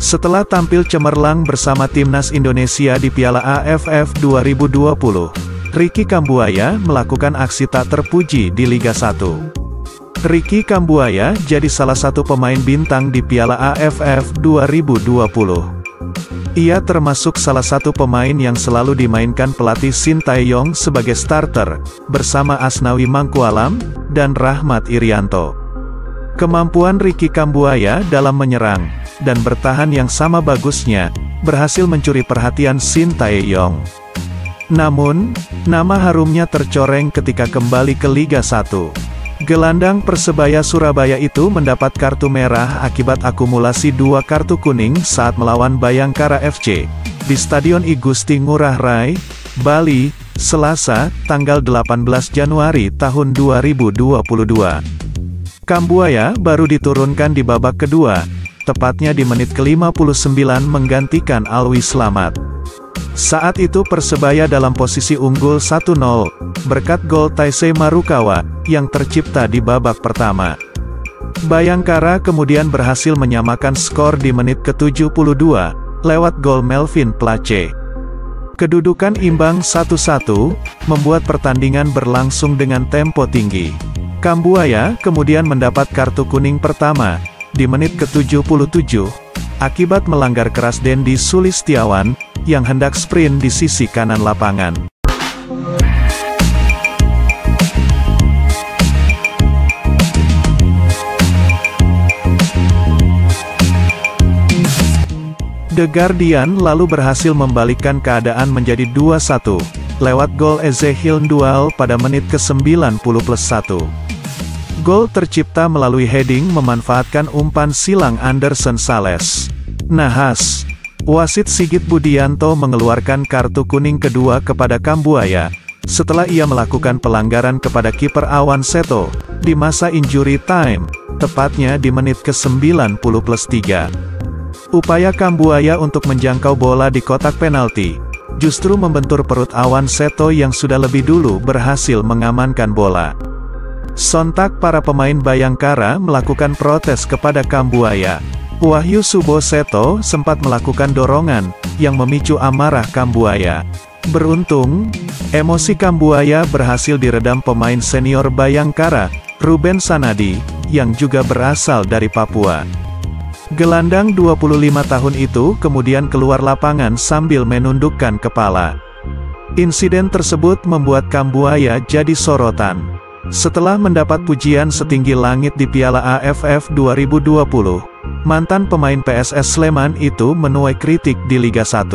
Setelah tampil cemerlang bersama timnas Indonesia di Piala AFF 2020, Ricky Kambuaya melakukan aksi tak terpuji di Liga 1. Ricky Kambuaya jadi salah satu pemain bintang di Piala AFF 2020. Ia termasuk salah satu pemain yang selalu dimainkan pelatih Sintayong sebagai starter, bersama Asnawi Mangkualam dan Rahmat Irianto. Kemampuan Ricky Kambuaya dalam menyerang dan bertahan yang sama bagusnya, berhasil mencuri perhatian Sintayong. Namun, nama harumnya tercoreng ketika kembali ke Liga 1. Gelandang Persebaya Surabaya itu mendapat kartu merah akibat akumulasi 2 kartu kuning saat melawan Bayangkara FC, di Stadion I Gusti Ngurah Rai, Bali, Selasa, tanggal 18 Januari tahun 2022. Kambuaya baru diturunkan di babak kedua, tepatnya di menit ke-59 menggantikan Alwi Slamet. Saat itu Persebaya dalam posisi unggul 1-0, berkat gol Taisei Marukawa, yang tercipta di babak pertama. Bayangkara kemudian berhasil menyamakan skor di menit ke-72, lewat gol Melvin Place. Kedudukan imbang 1-1, membuat pertandingan berlangsung dengan tempo tinggi. Kambuaya kemudian mendapat kartu kuning pertama, di menit ke-77, akibat melanggar keras Dendi Sulistiawan, yang hendak sprint di sisi kanan lapangan. The Guardian lalu berhasil membalikkan keadaan menjadi 2-1, lewat gol Ezechiel Ndual pada menit ke-90+1. Gol tercipta melalui heading memanfaatkan umpan silang Anderson Sales. Nahas, wasit Sigit Budianto mengeluarkan kartu kuning kedua kepada Kambuaya, setelah ia melakukan pelanggaran kepada kiper Awan Seto, di masa injury time, tepatnya di menit ke-90+3. Upaya Kambuaya untuk menjangkau bola di kotak penalti, justru membentur perut Awan Seto yang sudah lebih dulu berhasil mengamankan bola. Sontak para pemain Bayangkara melakukan protes kepada Kambuaya. Wahyu Suboseto sempat melakukan dorongan, yang memicu amarah Kambuaya. Beruntung, emosi Kambuaya berhasil diredam pemain senior Bayangkara, Ruben Sanadi, yang juga berasal dari Papua. Gelandang 25 tahun itu kemudian keluar lapangan sambil menundukkan kepala. Insiden tersebut membuat Kambuaya jadi sorotan. Setelah mendapat pujian setinggi langit di Piala AFF 2020, mantan pemain PSS Sleman itu menuai kritik di Liga 1.